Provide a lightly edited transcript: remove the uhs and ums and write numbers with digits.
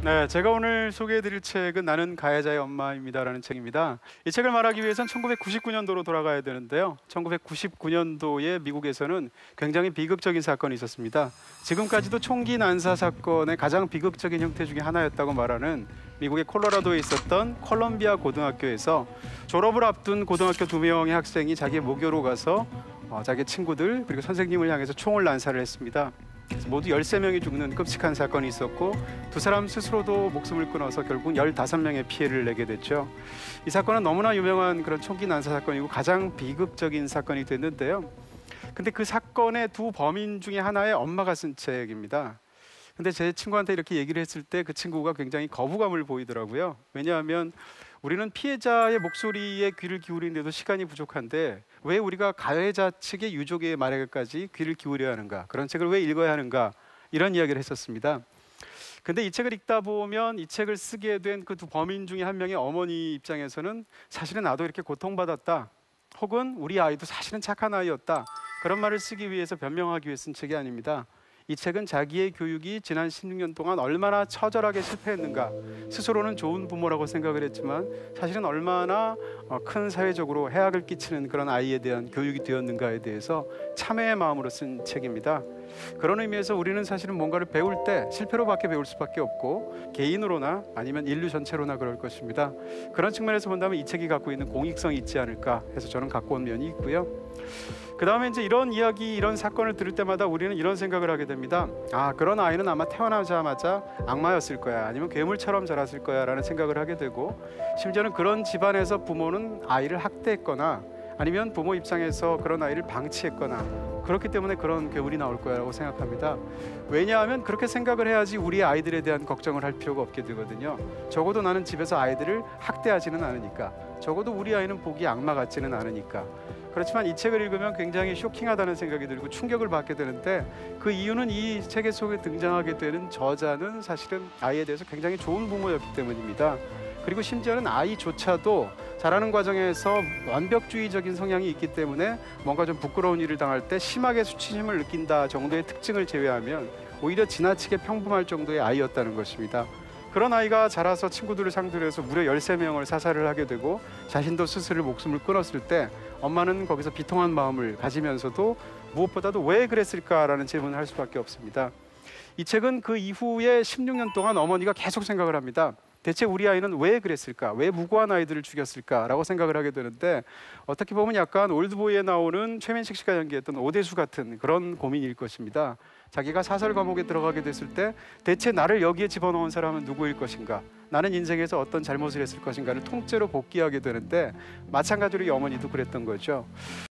네, 제가 오늘 소개해드릴 책은 나는 가해자의 엄마입니다라는 책입니다. 이 책을 말하기 위해선 1999년도로 돌아가야 되는데요. 1999년도에 미국에서는 굉장히 비극적인 사건이 있었습니다. 지금까지도 총기 난사 사건의 가장 비극적인 형태 중에 하나였다고 말하는 미국의 콜로라도에 있었던 콜럼비아 고등학교에서 졸업을 앞둔 고등학교 2명의 학생이 자기의 모교로 가서 자기 친구들 그리고 선생님을 향해서 총을 난사를 했습니다. 모두 13명이 죽는 끔찍한 사건이 있었고 두 사람 스스로도 목숨을 끊어서 결국 15명의 피해를 내게 됐죠. 이 사건은 너무나 유명한 그런 총기 난사 사건이고 가장 비극적인 사건이 됐는데요. 근데 그 사건의 두 범인 중에 하나의 엄마가 쓴 책입니다. 근데 제 친구한테 이렇게 얘기를 했을 때 그 친구가 굉장히 거부감을 보이더라고요. 왜냐하면 우리는 피해자의 목소리에 귀를 기울이는데도 시간이 부족한데 왜 우리가 가해자 측의 유족의 말에까지 귀를 기울여야 하는가? 그런 책을 왜 읽어야 하는가? 이런 이야기를 했었습니다. 근데 이 책을 읽다 보면 이 책을 쓰게 된 그 두 범인 중에 한 명의 어머니 입장에서는 사실은 나도 이렇게 고통받았다. 혹은 우리 아이도 사실은 착한 아이였다. 그런 말을 쓰기 위해서 변명하기 위해 쓴 책이 아닙니다. 이 책은 자기의 교육이 지난 16년 동안 얼마나 처절하게 실패했는가, 스스로는 좋은 부모라고 생각을 했지만 사실은 얼마나 큰 사회적으로 해악을 끼치는 그런 아이에 대한 교육이 되었는가에 대해서 참회의 마음으로 쓴 책입니다. 그런 의미에서 우리는 사실은 뭔가를 배울 때 실패로밖에 배울 수밖에 없고 개인으로나 아니면 인류 전체로나 그럴 것입니다. 그런 측면에서 본다면 이 책이 갖고 있는 공익성이 있지 않을까 해서 저는 갖고 온 면이 있고요. 그 다음에 이제 이런 이야기, 이런 사건을 들을 때마다 우리는 이런 생각을 하게 됩니다. 그런 아이는 아마 태어나자마자 악마였을 거야, 아니면 괴물처럼 자랐을 거야 라는 생각을 하게 되고, 심지어는 그런 집안에서 부모는 아이를 학대했거나 아니면 부모 입장에서 그런 아이를 방치했거나 그렇기 때문에 그런 괴물이 나올 거라고 생각합니다. 왜냐하면 그렇게 생각을 해야지 우리 아이들에 대한 걱정을 할 필요가 없게 되거든요. 적어도 나는 집에서 아이들을 학대하지는 않으니까, 적어도 우리 아이는 보기 악마 같지는 않으니까. 그렇지만 이 책을 읽으면 굉장히 쇼킹하다는 생각이 들고 충격을 받게 되는데, 그 이유는 이 책 속에 등장하게 되는 저자는 사실은 아이에 대해서 굉장히 좋은 부모였기 때문입니다. 그리고 심지어는 아이조차도 자라는 과정에서 완벽주의적인 성향이 있기 때문에 뭔가 좀 부끄러운 일을 당할 때 심하게 수치심을 느낀다 정도의 특징을 제외하면 오히려 지나치게 평범할 정도의 아이였다는 것입니다. 그런 아이가 자라서 친구들을 상대로 해서 무려 13명을 사살을 하게 되고 자신도 스스로 목숨을 끊었을 때 엄마는 거기서 비통한 마음을 가지면서도 무엇보다도 왜 그랬을까라는 질문을 할 수밖에 없습니다. 이 책은 그 이후에 16년 동안 어머니가 계속 생각을 합니다. 대체 우리 아이는 왜 그랬을까? 왜 무고한 아이들을 죽였을까라고 생각을 하게 되는데, 어떻게 보면 약간 올드보이에 나오는 최민식 씨가 연기했던 오대수 같은 그런 고민일 것입니다. 자기가 사설 감옥에 들어가게 됐을 때 대체 나를 여기에 집어넣은 사람은 누구일 것인가? 나는 인생에서 어떤 잘못을 했을 것인가를 통째로 복귀하게 되는데, 마찬가지로 이 어머니도 그랬던 거죠.